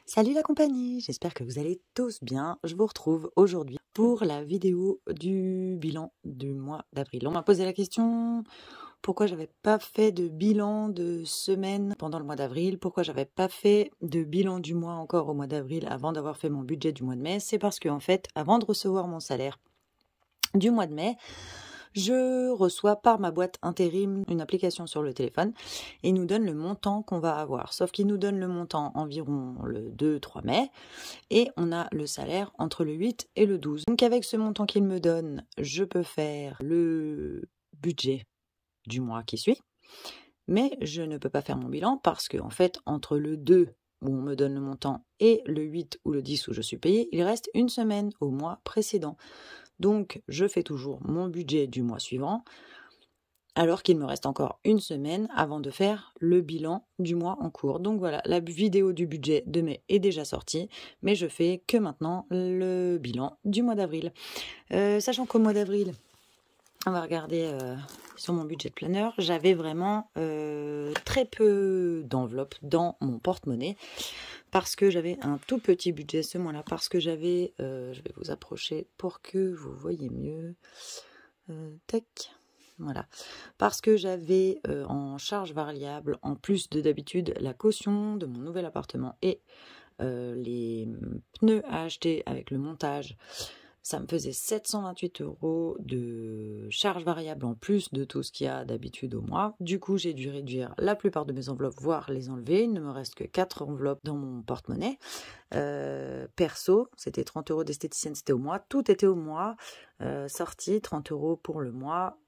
Salut la compagnie, j'espère que vous allez tous bien. Je vous retrouve aujourd'hui pour la vidéo du bilan du mois d'avril. On m'a posé la question pourquoi j'avais pas fait de bilan de semaine pendant le mois d'avril, pourquoi j'avais pas fait de bilan du mois encore au mois d'avril avant d'avoir fait mon budget du mois de mai. C'est parce que en fait, avant de recevoir mon salaire du mois de mai, je reçois par ma boîte intérim une application sur le téléphone et il nous donne le montant qu'on va avoir. Sauf qu'il nous donne le montant environ le 2-3 mai et on a le salaire entre le 8 et le 12. Donc avec ce montant qu'il me donne, je peux faire le budget du mois qui suit. Mais je ne peux pas faire mon bilan parce que en fait, entre le 2 où on me donne le montant et le 8 ou le 10 où je suis payée, il reste une semaine au mois précédent. Donc, je fais toujours mon budget du mois suivant, alors qu'il me reste encore une semaine avant de faire le bilan du mois en cours. Donc voilà, la vidéo du budget de mai est déjà sortie, mais je fais que maintenant le bilan du mois d'avril. Sachant qu'au mois d'avril, on va regarder sur mon budget planner, j'avais vraiment très peu d'enveloppes dans mon porte-monnaie. Parce que j'avais un tout petit budget ce mois-là, parce que j'avais, je vais vous approcher pour que vous voyez mieux, tac, voilà, parce que j'avais en charge variable, en plus de d'habitude, la caution de mon nouvel appartement et les pneus à acheter avec le montage. Ça me faisait 728 € de charge variable en plus de tout ce qu'il y a d'habitude au mois. Du coup, j'ai dû réduire la plupart de mes enveloppes, voire les enlever. Il ne me reste que 4 enveloppes dans mon porte-monnaie. Perso, c'était 30 € d'esthéticienne, c'était au mois. Tout était au mois. Sortie, 30 € pour le mois.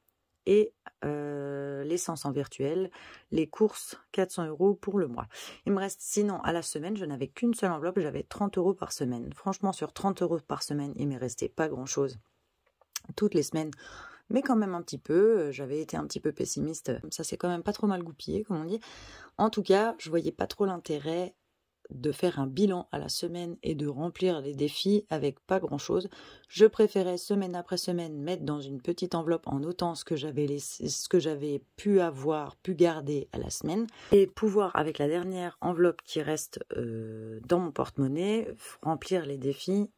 Et l'essence en virtuel, les courses, 400 € pour le mois. Il me reste, sinon, à la semaine, je n'avais qu'une seule enveloppe, j'avais 30 € par semaine. Franchement, sur 30 € par semaine, il m'est resté pas grand-chose toutes les semaines, mais quand même un petit peu. J'avais été un petit peu pessimiste, ça s'est quand même pas trop mal goupillé, comme on dit. En tout cas, je voyais pas trop l'intérêt de faire un bilan à la semaine et de remplir les défis avec pas grand chose. Je préférais semaine après semaine mettre dans une petite enveloppe en notant ce que j'avais pu garder à la semaine et pouvoir avec la dernière enveloppe qui reste dans mon porte-monnaie remplir les défis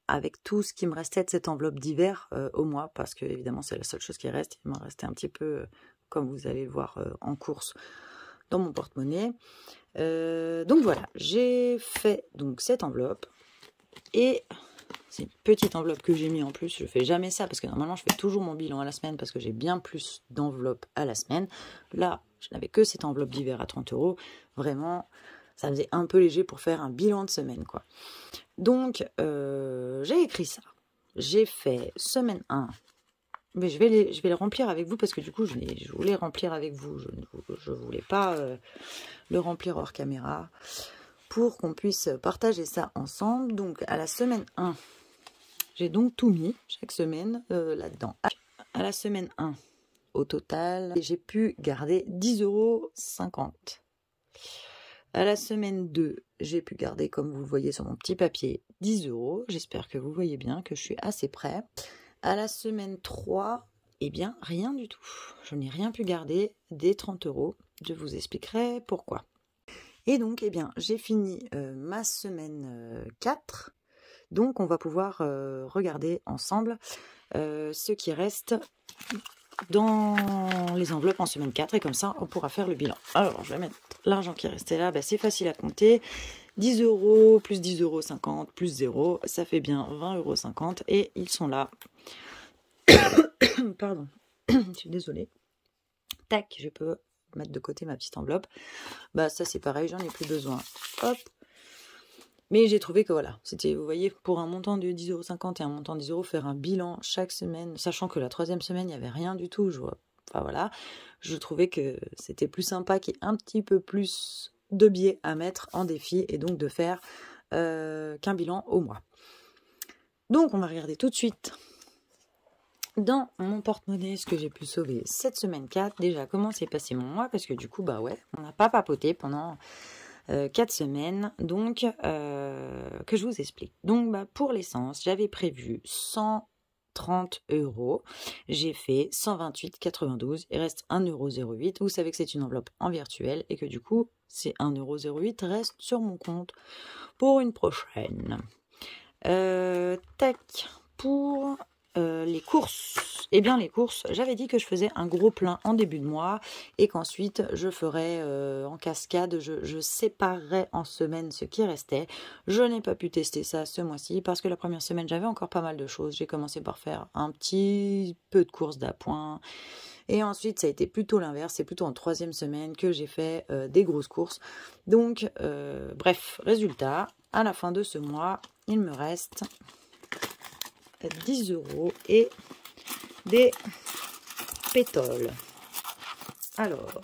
avec tout ce qui me restait de cette enveloppe d'hiver au mois, parce que évidemment c'est la seule chose qui reste. Il m'en restait un petit peu, comme vous allez le voir en course, dans mon porte-monnaie. Donc voilà, j'ai fait donc cette enveloppe et c'est une petite enveloppe que j'ai mis en plus. Je fais jamais ça parce que normalement je fais toujours mon bilan à la semaine parce que j'ai bien plus d'enveloppes à la semaine. Là, je n'avais que cette enveloppe d'hiver à 30 €. Vraiment, ça faisait un peu léger pour faire un bilan de semaine, quoi. Donc, j'ai écrit ça. J'ai fait semaine 1. Mais je vais les remplir avec vous parce que du coup, je voulais remplir avec vous. Je ne voulais pas le remplir hors caméra pour qu'on puisse partager ça ensemble. Donc, à la semaine 1, j'ai donc tout mis, chaque semaine, là-dedans. À la semaine 1, au total, j'ai pu garder 10,50 €. À la semaine 2, j'ai pu garder, comme vous le voyez sur mon petit papier, 10 €. J'espère que vous voyez bien que je suis assez près. À la semaine 3, eh bien, rien du tout. Je n'ai rien pu garder des 30 €. Je vous expliquerai pourquoi. Et donc, eh bien, j'ai fini ma semaine 4. Donc, on va pouvoir regarder ensemble ce qui reste dans les enveloppes en semaine 4. Et comme ça, on pourra faire le bilan. Alors, je vais mettre l'argent qui est resté là. Ben, c'est facile à compter. 10 € plus 10,50 € plus 0, ça fait bien 20,50 € et ils sont là. Pardon, je suis désolée. Tac, je peux mettre de côté ma petite enveloppe. Bah ça c'est pareil, j'en ai plus besoin. Hop. Mais j'ai trouvé que voilà, c'était, vous voyez, pour un montant de 10,50 € et un montant de 10 €, faire un bilan chaque semaine, sachant que la 3e semaine, il n'y avait rien du tout. Enfin voilà, je trouvais que c'était plus sympa qu'il y ait un petit peu plus de billets à mettre en défi et donc de faire qu'un bilan au mois. Donc on va regarder tout de suite dans mon porte-monnaie ce que j'ai pu sauver cette semaine 4. Déjà, comment s'est passé mon mois, parce que du coup, bah ouais, on n'a pas papoté pendant 4 semaines, donc que je vous explique. Donc bah, pour l'essence, j'avais prévu 130 30 €. J'ai fait 128,92 €. Il reste 1,08 €. Vous savez que c'est une enveloppe en virtuel et que du coup, ces 1,08 € restent sur mon compte pour une prochaine. Tac, pour les courses. Eh bien, les courses, j'avais dit que je faisais un gros plein en début de mois et qu'ensuite je ferais en cascade, je séparerais en semaine ce qui restait. Je n'ai pas pu tester ça ce mois-ci parce que la première semaine, j'avais encore pas mal de choses. J'ai commencé par faire un petit peu de courses d'appoint. Et ensuite, ça a été plutôt l'inverse. C'est plutôt en troisième semaine que j'ai fait des grosses courses. Donc, bref, résultat, à la fin de ce mois, il me reste 10 € et des pétoles. Alors,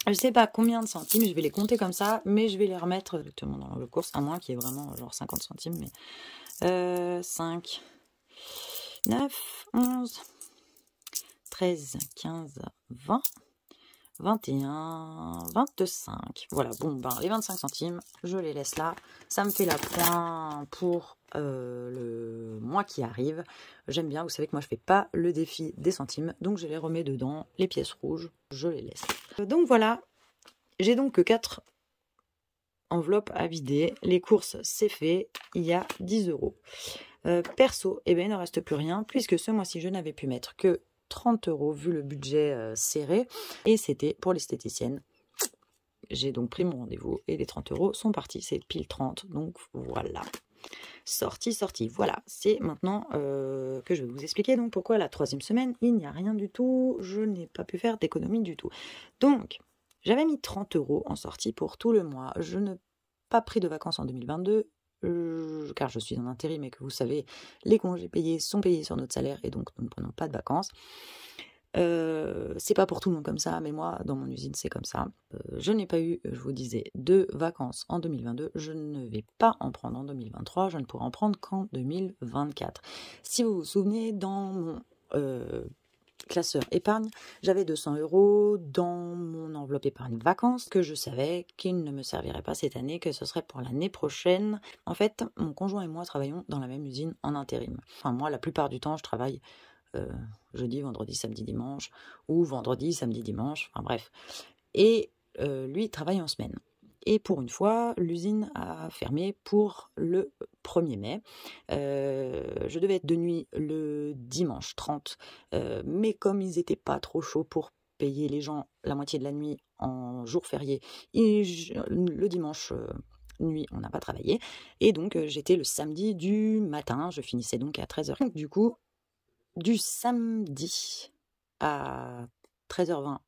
je sais pas combien de centimes, je vais les compter comme ça, mais je vais les remettre directement dans le course, à moins qu'il y ait vraiment genre 50 centimes. Mais 5, 9, 11, 13, 15, 20, 21, 25. Voilà, bon, ben, les 25 centimes, je les laisse là. Ça me fait la pointe pour le mois qui arrive. J'aime bien, vous savez que moi je fais pas le défi des centimes, donc je les remets dedans. Les pièces rouges, je les laisse. Donc voilà, j'ai donc que 4 enveloppes à vider. Les courses, c'est fait. Il y a 10 €. Perso, eh bien, il ne reste plus rien, puisque ce mois-ci, je n'avais pu mettre que 30 € vu le budget serré, et c'était pour l'esthéticienne. J'ai donc pris mon rendez-vous et les 30 € sont partis, c'est pile 30, donc voilà. Sorti. Voilà, c'est maintenant que je vais vous expliquer donc pourquoi la troisième semaine, il n'y a rien du tout, je n'ai pas pu faire d'économie du tout. Donc, j'avais mis 30 € en sortie pour tout le mois, je n'ai pas pris de vacances en 2022, car je suis en intérim et que vous savez, les congés payés sont payés sur notre salaire et donc nous ne prenons pas de vacances. C'est pas pour tout le monde comme ça, mais moi, dans mon usine, c'est comme ça. Je n'ai pas eu, je vous disais, de vacances en 2022. Je ne vais pas en prendre en 2023. Je ne pourrai en prendre qu'en 2024. Si vous vous souvenez, dans mon classeur épargne, j'avais 200 € dans mon enveloppe épargne vacances que je savais qu'il ne me servirait pas cette année, que ce serait pour l'année prochaine. En fait, mon conjoint et moi travaillons dans la même usine en intérim. Enfin, moi, la plupart du temps, je travaille jeudi, vendredi, samedi, dimanche, ou vendredi, samedi, dimanche, enfin bref. Et lui travaille en semaine. Et pour une fois, l'usine a fermé pour le 1er mai. Je devais être de nuit le dimanche 30, mais comme ils n'étaient pas trop chauds pour payer les gens la moitié de la nuit en jour férié, le dimanche nuit, on n'a pas travaillé. Et donc, j'étais le samedi du matin, je finissais donc à 13h. Donc, du coup, du samedi à 13h20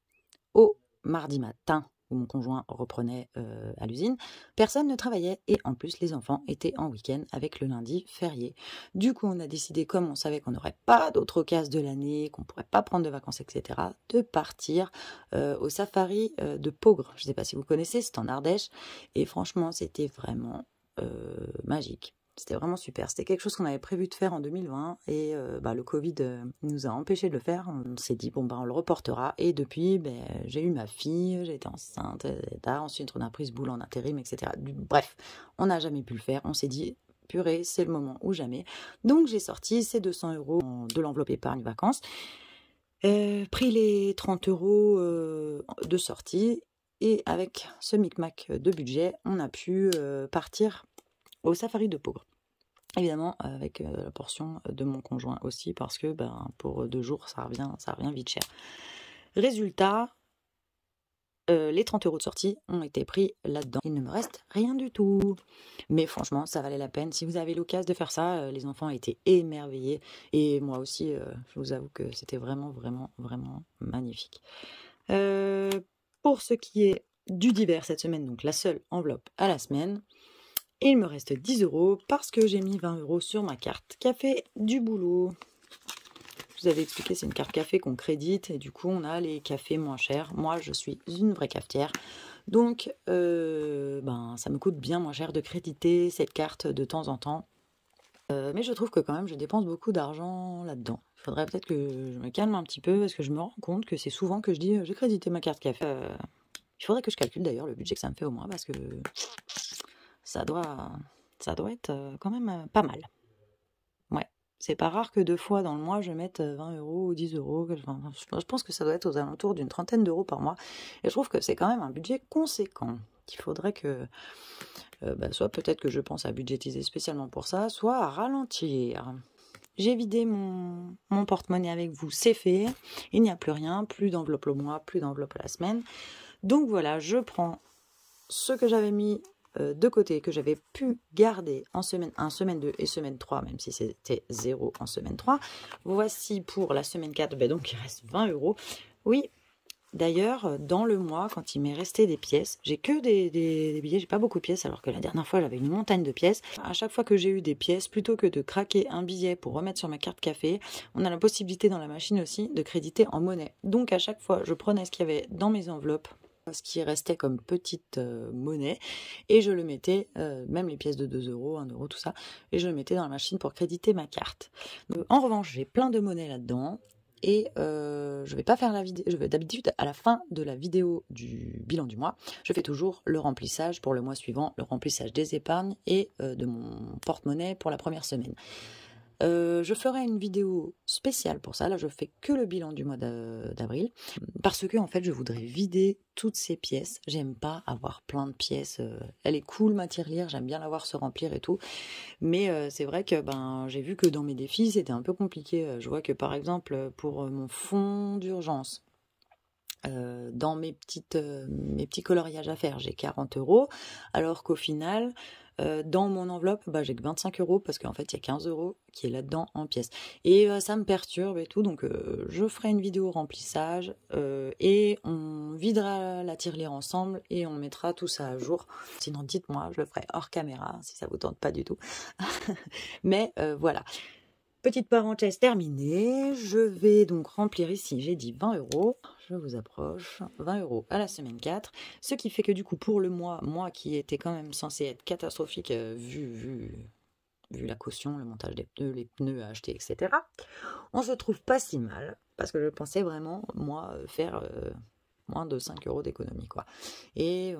au mardi matin, où mon conjoint reprenait à l'usine, personne ne travaillait et en plus les enfants étaient en week-end avec le lundi férié. Du coup, on a décidé, comme on savait qu'on n'aurait pas d'autres occasions de l'année, qu'on ne pourrait pas prendre de vacances, etc., de partir au safari de Peaugres. Je ne sais pas si vous connaissez, c'est en Ardèche et franchement, c'était vraiment magique. C'était vraiment super. C'était quelque chose qu'on avait prévu de faire en 2020 et le Covid nous a empêchés de le faire. On s'est dit, bon, on le reportera. Et depuis, j'ai eu ma fille, j'ai été enceinte, ensuite on a pris ce boulot en intérim, etc. Bref, on n'a jamais pu le faire. On s'est dit, purée, c'est le moment ou jamais. Donc j'ai sorti ces 200 € de l'enveloppe épargne vacances, pris les 30 € de sortie et avec ce micmac de budget, on a pu partir au safari de Peaugres. Évidemment, avec la portion de mon conjoint aussi, parce que pour 2 jours, ça revient vite cher. Résultat, les 30 € de sortie ont été pris là-dedans. Il ne me reste rien du tout. Mais franchement, ça valait la peine. Si vous avez l'occasion de faire ça, les enfants étaient émerveillés. Et moi aussi, je vous avoue que c'était vraiment, vraiment, vraiment magnifique. Pour ce qui est du divers cette semaine, donc la seule enveloppe à la semaine, il me reste 10 € parce que j'ai mis 20 € sur ma carte café du boulot. Je vous avais expliqué, c'est une carte café qu'on crédite et du coup on a les cafés moins chers. Moi je suis une vraie cafetière, donc ça me coûte bien moins cher de créditer cette carte de temps en temps. Mais je trouve que quand même je dépense beaucoup d'argent là-dedans. Il faudrait peut-être que je me calme un petit peu parce que je me rends compte que c'est souvent que je dis j'ai crédité ma carte café. Il faudrait que je calcule d'ailleurs le budget que ça me fait au mois parce que ça doit être quand même pas mal. Ouais, C'est pas rare que 2 fois dans le mois, je mette 20 € ou 10 €. Enfin, je pense que ça doit être aux alentours d'une trentaine d'euros par mois. Et je trouve que c'est quand même un budget conséquent. Il faudrait que, soit peut-être que je pense à budgétiser spécialement pour ça, soit à ralentir. J'ai vidé mon porte-monnaie avec vous, c'est fait. Il n'y a plus rien, plus d'enveloppe le mois, plus d'enveloppe la semaine. Donc voilà, je prends ce que j'avais mis de côté, que j'avais pu garder en semaine 1, semaine 2 et semaine 3, même si c'était 0 en semaine 3. Voici pour la semaine 4, donc il reste 20 €. Oui, d'ailleurs, dans le mois, quand il m'est resté des pièces, j'ai que des billets, j'ai pas beaucoup de pièces, alors que la dernière fois, j'avais une montagne de pièces. À chaque fois que j'ai eu des pièces, plutôt que de craquer un billet pour remettre sur ma carte café, on a la possibilité dans la machine aussi de créditer en monnaie. Donc à chaque fois, je prenais ce qu'il y avait dans mes enveloppes, ce qui restait comme petite monnaie, et je le mettais, même les pièces de 2 €, 1 €, tout ça, et je le mettais dans la machine pour créditer ma carte. En revanche, j'ai plein de monnaie là-dedans, et je vais pas faire la vidéo. D'habitude, à la fin de la vidéo du bilan du mois, je fais toujours le remplissage pour le mois suivant, le remplissage des épargnes et de mon porte-monnaie pour la première semaine. Je ferai une vidéo spéciale pour ça. Là, je fais que le bilan du mois d'avril, parce que en fait, je voudrais vider toutes ces pièces. J'aime pas avoir plein de pièces. Elle est cool, ma tirelire, j'aime bien la voir se remplir et tout. Mais c'est vrai que j'ai vu que dans mes défis, c'était un peu compliqué. Je vois que par exemple, pour mon fonds d'urgence, dans mes petits coloriages à faire, j'ai 40 €, alors qu'au final, dans mon enveloppe, j'ai que 25 € parce qu'en fait, il y a 15 € qui est là-dedans en pièces. Et ça me perturbe et tout, donc je ferai une vidéo remplissage et on videra la tirelire ensemble et on mettra tout ça à jour. Sinon, dites-moi, je le ferai hors caméra si ça vous tente pas du tout. Mais voilà. Petite parenthèse terminée, je vais donc remplir ici, j'ai dit 20 €, je vous approche, 20 € à la semaine 4, ce qui fait que du coup pour le mois, moi qui était quand même censé être catastrophique vu la caution, le montage des pneus, les pneus à acheter, etc., on se trouve pas si mal, parce que je pensais vraiment, moi, faire moins de 5 € d'économie, quoi. Et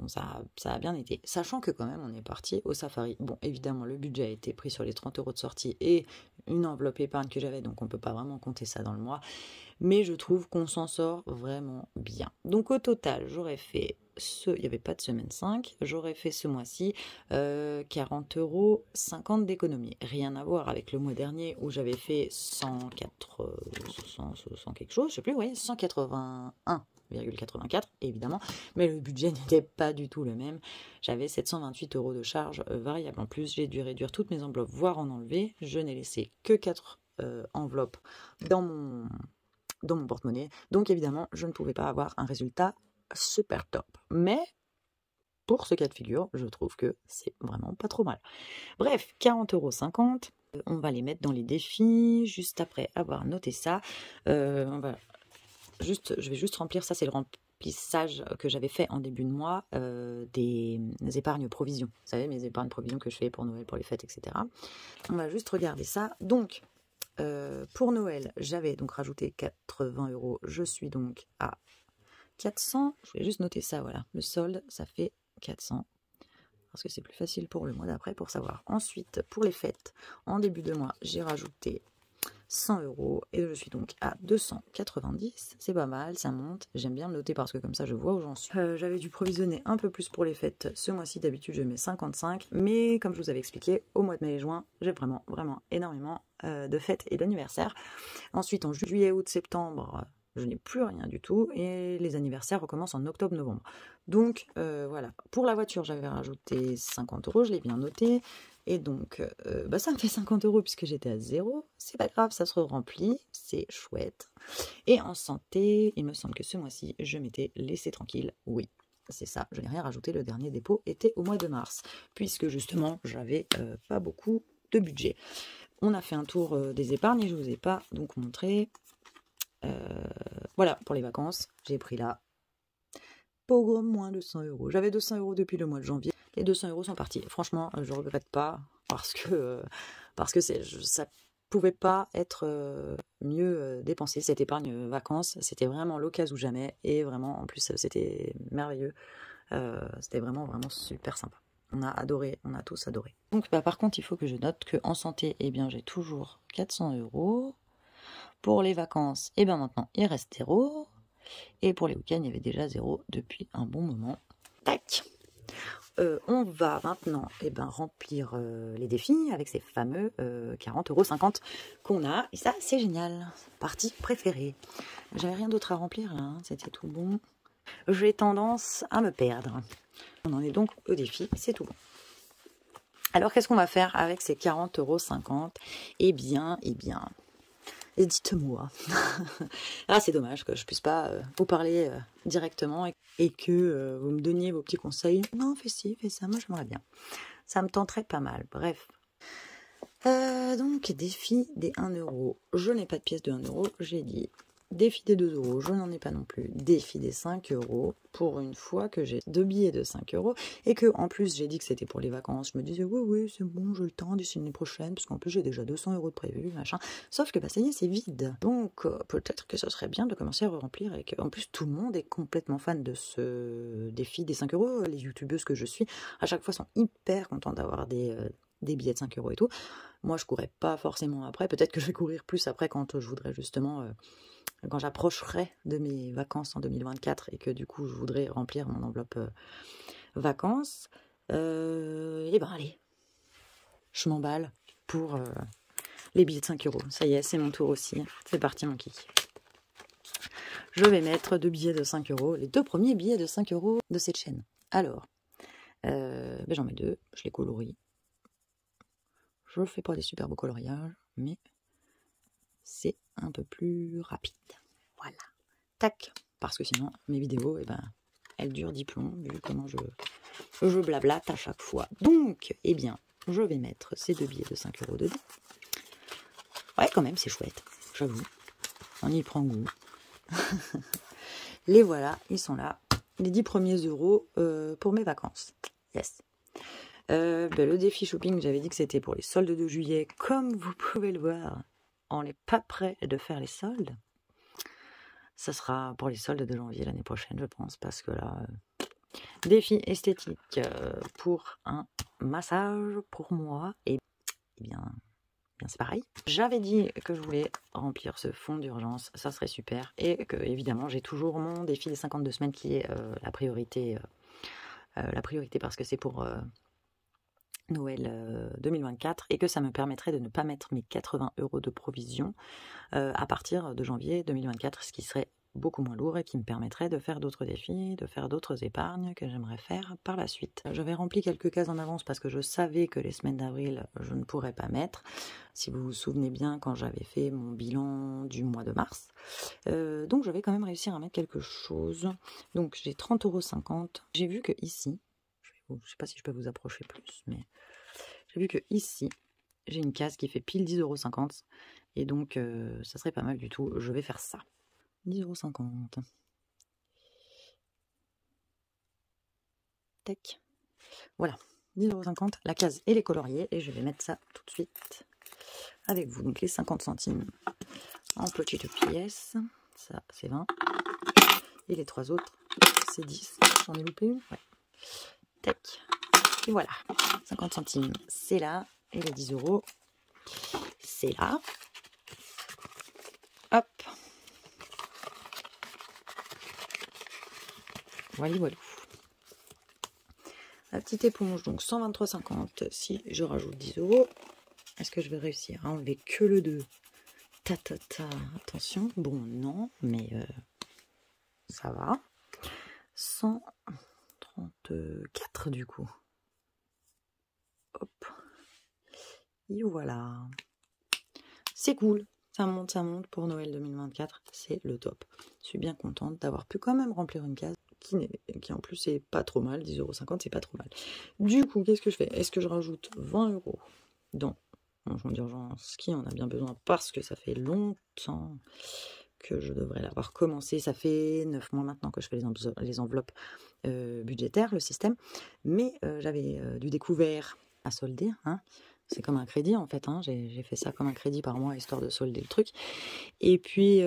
ça a bien été. Sachant que quand même, on est parti au safari. Bon, évidemment, le budget a été pris sur les 30 € de sortie et une enveloppe épargne que j'avais, donc on peut pas vraiment compter ça dans le mois. Mais je trouve qu'on s'en sort vraiment bien. Donc au total, j'aurais fait il n'y avait pas de semaine 5, j'aurais fait ce mois-ci 40 €, 50 d'économie. Rien à voir avec le mois dernier où j'avais fait 100 quelque chose, je sais plus, oui, 181,84 évidemment, mais le budget n'était pas du tout le même. J'avais 728 € de charges variables en plus, j'ai dû réduire toutes mes enveloppes, voire en enlever. Je n'ai laissé que 4 enveloppes dans mon porte-monnaie, donc évidemment je ne pouvais pas avoir un résultat super top, mais pour ce cas de figure, je trouve que c'est vraiment pas trop mal. Bref, 40,50 €, on va les mettre dans les défis, juste après avoir noté ça. Je vais juste remplir, ça c'est le remplissage que j'avais fait en début de mois, des épargnes provisions. Vous savez, mes épargnes provisions que je fais pour Noël, pour les fêtes, etc. On va juste regarder ça. Donc, pour Noël, j'avais donc rajouté 80 €, je suis donc à 400, je vais juste noter ça, voilà, le solde, ça fait 400, parce que c'est plus facile pour le mois d'après pour savoir. Ensuite, pour les fêtes, en début de mois, j'ai rajouté 100 € et je suis donc à 290, c'est pas mal, ça monte, j'aime bien le noter parce que comme ça je vois où j'en suis. J'avais dû provisionner un peu plus pour les fêtes ce mois-ci, d'habitude je mets 55, mais comme je vous avais expliqué, au mois de mai et juin, j'ai vraiment énormément de fêtes et d'anniversaires. Ensuite, en juillet, août, septembre, je n'ai plus rien du tout et les anniversaires recommencent en octobre-novembre. Donc voilà, pour la voiture j'avais rajouté 50 €, je l'ai bien noté, et donc ça me fait 50 € puisque j'étais à 0, c'est pas grave, ça se remplit, c'est chouette. Et en santé, il me semble que ce mois-ci je m'étais laissé tranquille, oui. C'est ça, je n'ai rien rajouté, le dernier dépôt était au mois de mars, puisque justement j'avais pas beaucoup de budget. On a fait un tour des épargnes et je ne vous ai pas donc montré. Voilà, pour les vacances, j'ai pris là, pour moins de 100 €. J'avais 200 € depuis le mois de janvier. Les 200 € sont partis. Franchement, je ne regrette pas parce que ça pouvait pas être mieux dépensé. Cette épargne vacances, c'était vraiment l'occasion ou jamais. Et vraiment, en plus, c'était merveilleux. C'était vraiment super sympa. On a adoré, on a tous adoré. Donc bah, par contre, il faut que je note qu'en santé, eh bien j'ai toujours 400 €. Pour les vacances, eh bien maintenant, il reste 0. Et pour les week-ends, il y avait déjà 0 depuis un bon moment. Tac. On va maintenant remplir les défis avec ces fameux 40,50 € qu'on a. Et ça, c'est génial. Partie préférée. J'avais rien d'autre à remplir là, hein. C'était tout bon. J'ai tendance à me perdre. On en est donc au défi, c'est tout bon. Alors, qu'est-ce qu'on va faire avec ces 40,50 €? Eh bien, dites-moi. Ah, c'est dommage que je puisse pas vous parler directement et que vous me donniez vos petits conseils. Non, fais ci, fais ça, moi j'aimerais bien. Ça me tenterait pas mal. Bref. Donc, défi des 1 €. Je n'ai pas de pièce de 1 €, j'ai dit. Défi des 2 €, je n'en ai pas non plus. Défi des 5 € pour une fois que j'ai 2 billets de 5 € et que en plus j'ai dit que c'était pour les vacances. Je me disais oui c'est bon, j'ai le temps d'ici l'année prochaine parce qu'en plus j'ai déjà 200 € de prévu, machin. Sauf que ça y est, c'est vide. Donc peut-être que ce serait bien de commencer à remplir et que en plus tout le monde est complètement fan de ce défi des 5 €. Les youtubeuses que je suis à chaque fois sont hyper contentes d'avoir des billets de 5 € et tout. Moi je courais pas forcément après. Peut-être que je vais courir plus après quand je voudrais justement quand j'approcherai de mes vacances en 2024 et que du coup je voudrais remplir mon enveloppe vacances, et allez, je m'emballe pour les billets de 5 €. Ça y est, c'est mon tour aussi. C'est parti mon kiki. Je vais mettre 2 billets de 5 €, les 2 premiers billets de 5 € de cette chaîne. Alors, j'en mets 2, je les colorie. Je fais pas des super beaux coloriages, mais c'est un peu plus rapide. Voilà. Tac. Parce que sinon, mes vidéos, elles durent 10 plombs, vu comment je blablate à chaque fois. Donc, je vais mettre ces 2 billets de 5 € dedans. Ouais, quand même, c'est chouette, j'avoue. On y prend goût. Les voilà, ils sont là. Les 10 premiers euros pour mes vacances. Yes. Le défi shopping, j'avais dit que c'était pour les soldes de juillet. Comme vous pouvez le voir, on n'est pas prêt de faire les soldes. Ça sera pour les soldes de janvier l'année prochaine, je pense, parce que là, défi esthétique pour un massage pour moi, et bien c'est pareil. J'avais dit que je voulais remplir ce fonds d'urgence, ça serait super, et que évidemment j'ai toujours mon défi des 52 semaines qui est la priorité parce que c'est pour Noël 2024 et que ça me permettrait de ne pas mettre mes 80 € de provision à partir de janvier 2024, ce qui serait beaucoup moins lourd et qui me permettrait de faire d'autres défis, de faire d'autres épargnes que j'aimerais faire par la suite. J'avais rempli quelques cases en avance parce que je savais que les semaines d'avril, je ne pourrais pas mettre. Si vous vous souvenez bien, quand j'avais fait mon bilan du mois de mars. Donc je vais quand même réussir à mettre quelque chose. Donc j'ai 30,50 €. J'ai vu que ici, je ne sais pas si je peux vous approcher plus, mais j'ai vu que ici, j'ai une case qui fait pile 10,50 €. Et donc, ça serait pas mal du tout. Je vais faire ça. 10,50 €. Tac. Voilà. 10,50 €. La case et les coloriés. Et je vais mettre ça tout de suite avec vous. Donc, les 50 centimes en petites pièces. Ça, c'est 20. Et les 3 autres, c'est 10. J'en ai loupé une. Ouais. Tac. Et voilà. 50 centimes, c'est là. Et les 10 €, c'est là. Hop. Voilà, voilà. La petite éponge, donc 123,50 € si je rajoute 10 €. Est-ce que je vais réussir à enlever que le 2? Attention. Bon, non, mais ça va. 134 du coup. Hop. Et voilà. C'est cool. Ça monte pour Noël 2024. C'est le top. Je suis bien contente d'avoir pu quand même remplir une case qui en plus est pas trop mal. 10,50 €, c'est pas trop mal. Du coup, qu'est-ce que je fais? Est-ce que je rajoute 20 € dans mon fonds d'urgence qui en a bien besoin parce que ça fait longtemps que je devrais l'avoir commencé. Ça fait 9 mois maintenant que je fais les enveloppes budgétaires, le système. Mais j'avais du découvert à solder, hein. c'est comme un crédit en fait, hein. J'ai fait ça comme un crédit par mois, histoire de solder le truc. Et puis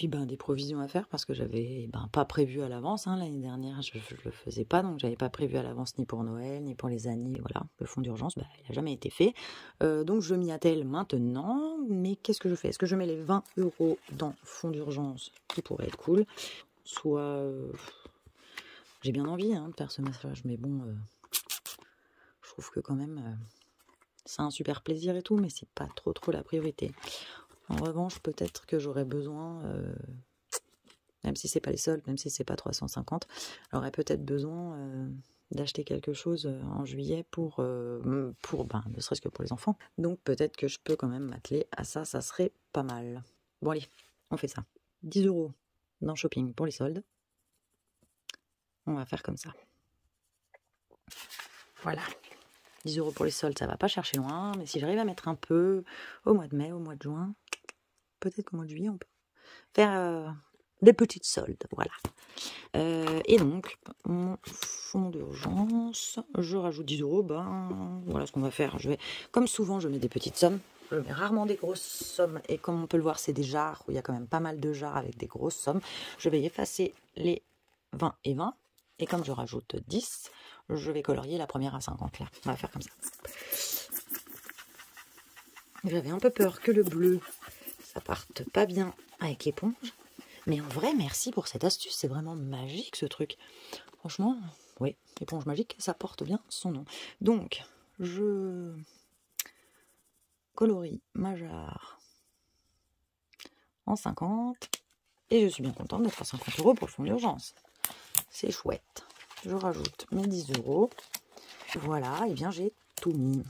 ben, des provisions à faire, parce que j'avais pas prévu à l'avance, hein. L'année dernière, je le faisais pas, donc j'avais pas prévu à l'avance ni pour Noël, ni pour les années, voilà. Le fonds d'urgence, il n'a jamais été fait. Donc je m'y attelle maintenant, mais qu'est-ce que je fais? Est-ce que je mets les 20 € dans fonds d'urgence, qui pourrait être cool, soit... j'ai bien envie, hein, de faire ce massage, mais bon, je trouve que quand même, c'est un super plaisir et tout, mais c'est pas trop la priorité. En revanche, peut-être que j'aurais besoin, même si c'est pas les soldes, même si c'est pas 350, j'aurais peut-être besoin d'acheter quelque chose en juillet pour ne serait-ce que pour les enfants. Donc peut-être que je peux quand même m'atteler à ça, ça serait pas mal. Bon allez, on fait ça. 10 € dans shopping pour les soldes. On va faire comme ça. Voilà. 10 € pour les soldes, ça va pas chercher loin, mais si j'arrive à mettre un peu au mois de mai, au mois de juin, peut-être qu'au mois de juillet, on peut faire des petites soldes, voilà. Et donc, mon fonds d'urgence, je rajoute 10 €, voilà ce qu'on va faire. Comme souvent, je mets des petites sommes, je mets rarement des grosses sommes, et comme on peut le voir, c'est des jarres, où il y a quand même pas mal de jarres avec des grosses sommes. Je vais effacer les 20 et 20, et comme je rajoute 10, je vais colorier la première à 50, là. On va faire comme ça. J'avais un peu peur que le bleu, ça parte pas bien avec l'éponge. Mais en vrai, merci pour cette astuce, c'est vraiment magique ce truc. Franchement, oui, éponge magique, ça porte bien son nom. Donc, je colorie ma jarre en 50, et je suis bien contente d'être à 50 € pour le fonds d'urgence. C'est chouette. Je rajoute mes 10 €. Voilà, et bien j'ai tout mis.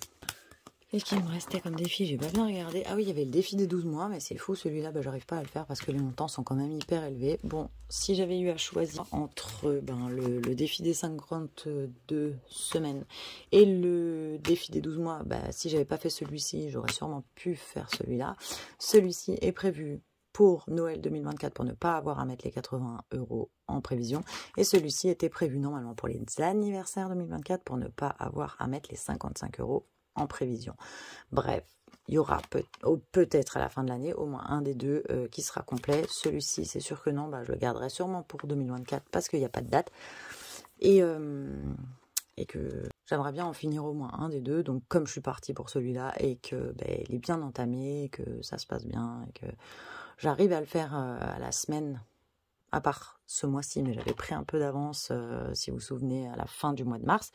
Qu'est-ce qu'il me restait comme défi? J'ai pas bien regardé. Ah oui, il y avait le défi des 12 mois, mais c'est fou, celui-là, j'arrive pas à le faire parce que les montants sont quand même hyper élevés. Bon, si j'avais eu à choisir entre le défi des 52 semaines et le défi des 12 mois, si j'avais pas fait celui-ci, j'aurais sûrement pu faire celui-là. Celui-ci est prévu pour Noël 2024 pour ne pas avoir à mettre les 80 € en prévision. Et celui-ci était prévu normalement pour les anniversaires 2024 pour ne pas avoir à mettre les 55 € en prévision. Bref, il y aura peut-être à la fin de l'année au moins un des deux qui sera complet. Celui-ci, c'est sûr que non, je le garderai sûrement pour 2024 parce qu'il n'y a pas de date. Et que j'aimerais bien en finir au moins un des deux. Donc comme je suis partie pour celui-là et que il est bien entamé, et que ça se passe bien, et que j'arrive à le faire à la semaine, à part ce mois-ci, mais j'avais pris un peu d'avance, si vous vous souvenez, à la fin du mois de mars.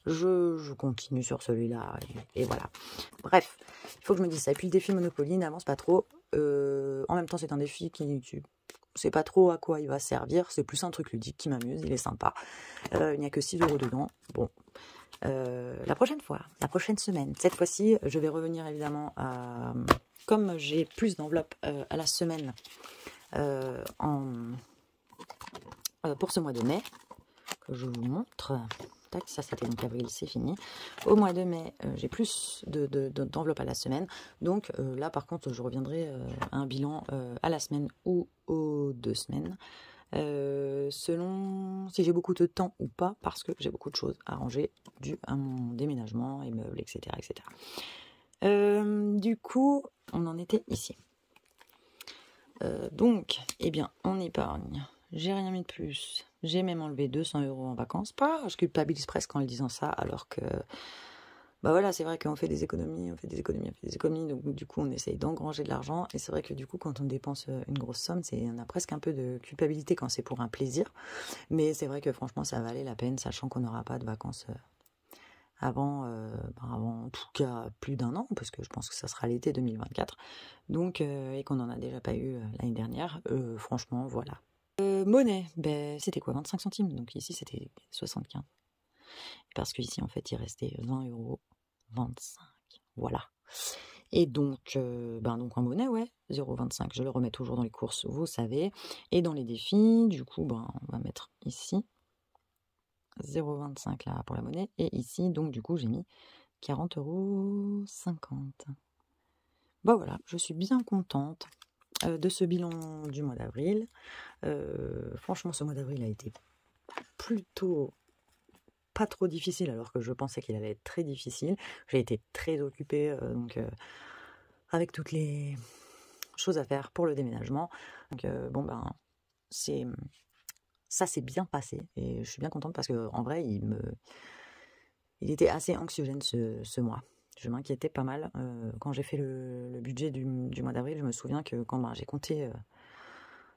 Je continue sur celui-là, et voilà. Bref, il faut que je me dise ça. Et puis le défi Monopoly n'avance pas trop. En même temps, c'est un défi qui... tu sais pas trop à quoi il va servir. C'est plus un truc ludique qui m'amuse, il est sympa. Il n'y a que 6 € dedans. Bon. La prochaine fois, la prochaine semaine, cette fois-ci, je vais revenir évidemment à... Comme j'ai plus d'enveloppes à la semaine pour ce mois de mai, que je vous montre. Tac, ça c'était donc avril, c'est fini. Au mois de mai, j'ai plus d'enveloppes à la semaine. Donc là, par contre, je reviendrai à un bilan à la semaine ou aux 2 semaines. Selon si j'ai beaucoup de temps ou pas, parce que j'ai beaucoup de choses à ranger dû à mon déménagement, et meubles, etc. etc. Du coup, on en était ici. Donc, eh bien, on épargne. J'ai rien mis de plus. J'ai même enlevé 200 € en vacances. Je culpabilise presque en le disant ça, alors que... voilà, c'est vrai qu'on fait des économies, donc du coup on essaye d'engranger de l'argent, et c'est vrai que du coup quand on dépense une grosse somme, on a presque un peu de culpabilité quand c'est pour un plaisir, mais c'est vrai que franchement ça valait la peine, sachant qu'on n'aura pas de vacances avant en tout cas plus d'1 an, parce que je pense que ça sera l'été 2024, donc, et qu'on n'en a déjà pas eu l'année dernière, franchement voilà. Monnaie, c'était quoi, 25 centimes, donc ici c'était 75. Parce qu'ici, en fait, il restait 20,25 €. Voilà. Et donc, donc en monnaie, ouais, 0,25 €. Je le remets toujours dans les courses, vous savez. Et dans les défis, du coup, on va mettre ici 0,25 € là pour la monnaie. Et ici, donc, du coup, j'ai mis 40,50 €. Voilà, je suis bien contente de ce bilan du mois d'avril. Franchement, ce mois d'avril a été plutôt pas trop difficile, alors que je pensais qu'il allait être très difficile. J'ai été très occupée, avec toutes les choses à faire pour le déménagement. Donc ça s'est bien passé et je suis bien contente parce que en vrai, il était assez anxiogène ce mois. Je m'inquiétais pas mal. Quand j'ai fait le budget du mois d'avril, je me souviens que quand j'ai compté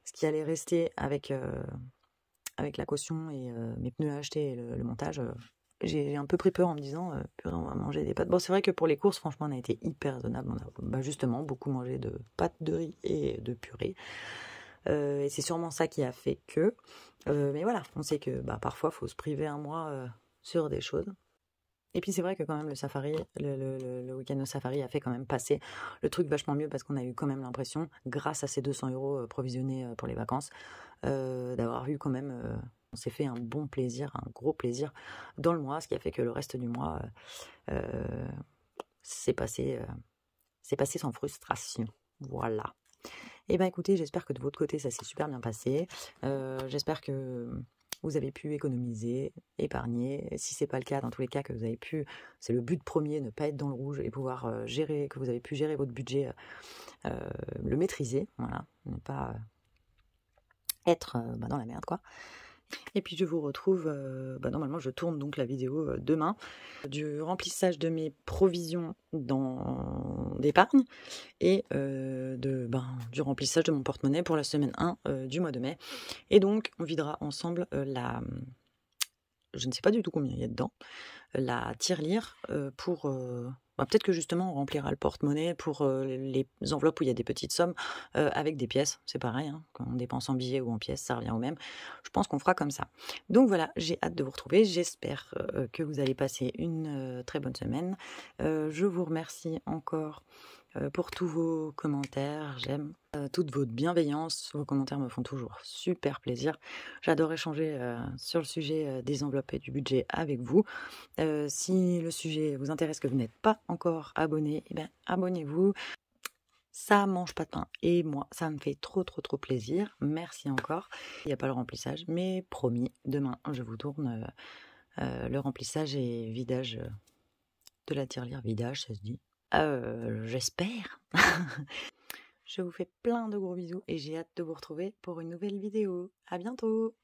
ce qui allait rester avec la caution et mes pneus à acheter et le montage, j'ai un peu pris peur en me disant purée, on va manger des pâtes. Bon, c'est vrai que pour les courses, franchement, on a été hyper raisonnable. On a justement beaucoup mangé de pâtes de riz et de purée. Et c'est sûrement ça qui a fait que. Mais voilà, on sait que parfois, il faut se priver un mois sur des choses. Et puis c'est vrai que quand même le safari, le week-end au safari a fait quand même passer le truc vachement mieux parce qu'on a eu quand même l'impression, grâce à ces 200 € provisionnés pour les vacances, d'avoir eu quand même, on s'est fait un bon plaisir, un gros plaisir dans le mois, ce qui a fait que le reste du mois c'est passé sans frustration. Voilà. Et écoutez, j'espère que de votre côté ça s'est super bien passé. J'espère que vous avez pu économiser, épargner. Si c'est pas le cas, dans tous les cas, que vous avez pu, c'est le but premier, ne pas être dans le rouge et pouvoir gérer, que vous avez pu gérer votre budget, le maîtriser, voilà, ne pas être dans la merde, quoi. Et puis je vous retrouve, normalement je tourne donc la vidéo demain, du remplissage de mes provisions d'épargne et du remplissage de mon porte-monnaie pour la semaine 1 du mois de mai. Et donc on videra ensemble je ne sais pas du tout combien il y a dedans, la tirelire pour... peut-être que justement on remplira le porte-monnaie pour les enveloppes où il y a des petites sommes avec des pièces. C'est pareil, hein, quand on dépense en billets ou en pièces, ça revient au même. Je pense qu'on fera comme ça. Donc voilà, j'ai hâte de vous retrouver. J'espère que vous allez passer une très bonne semaine. Je vous remercie encore pour tous vos commentaires. J'aime toute votre bienveillance. Vos commentaires me font toujours super plaisir. J'adore échanger sur le sujet des enveloppes et du budget avec vous. Si le sujet vous intéresse, que vous n'êtes pas encore abonné, abonnez-vous. Ça mange pas de pain et moi, ça me fait trop plaisir. Merci encore. Il n'y a pas le remplissage, mais promis, demain, je vous tourne le remplissage et vidage de la tirelire. Vidage, ça se dit. J'espère. Je vous fais plein de gros bisous et j'ai hâte de vous retrouver pour une nouvelle vidéo. À bientôt!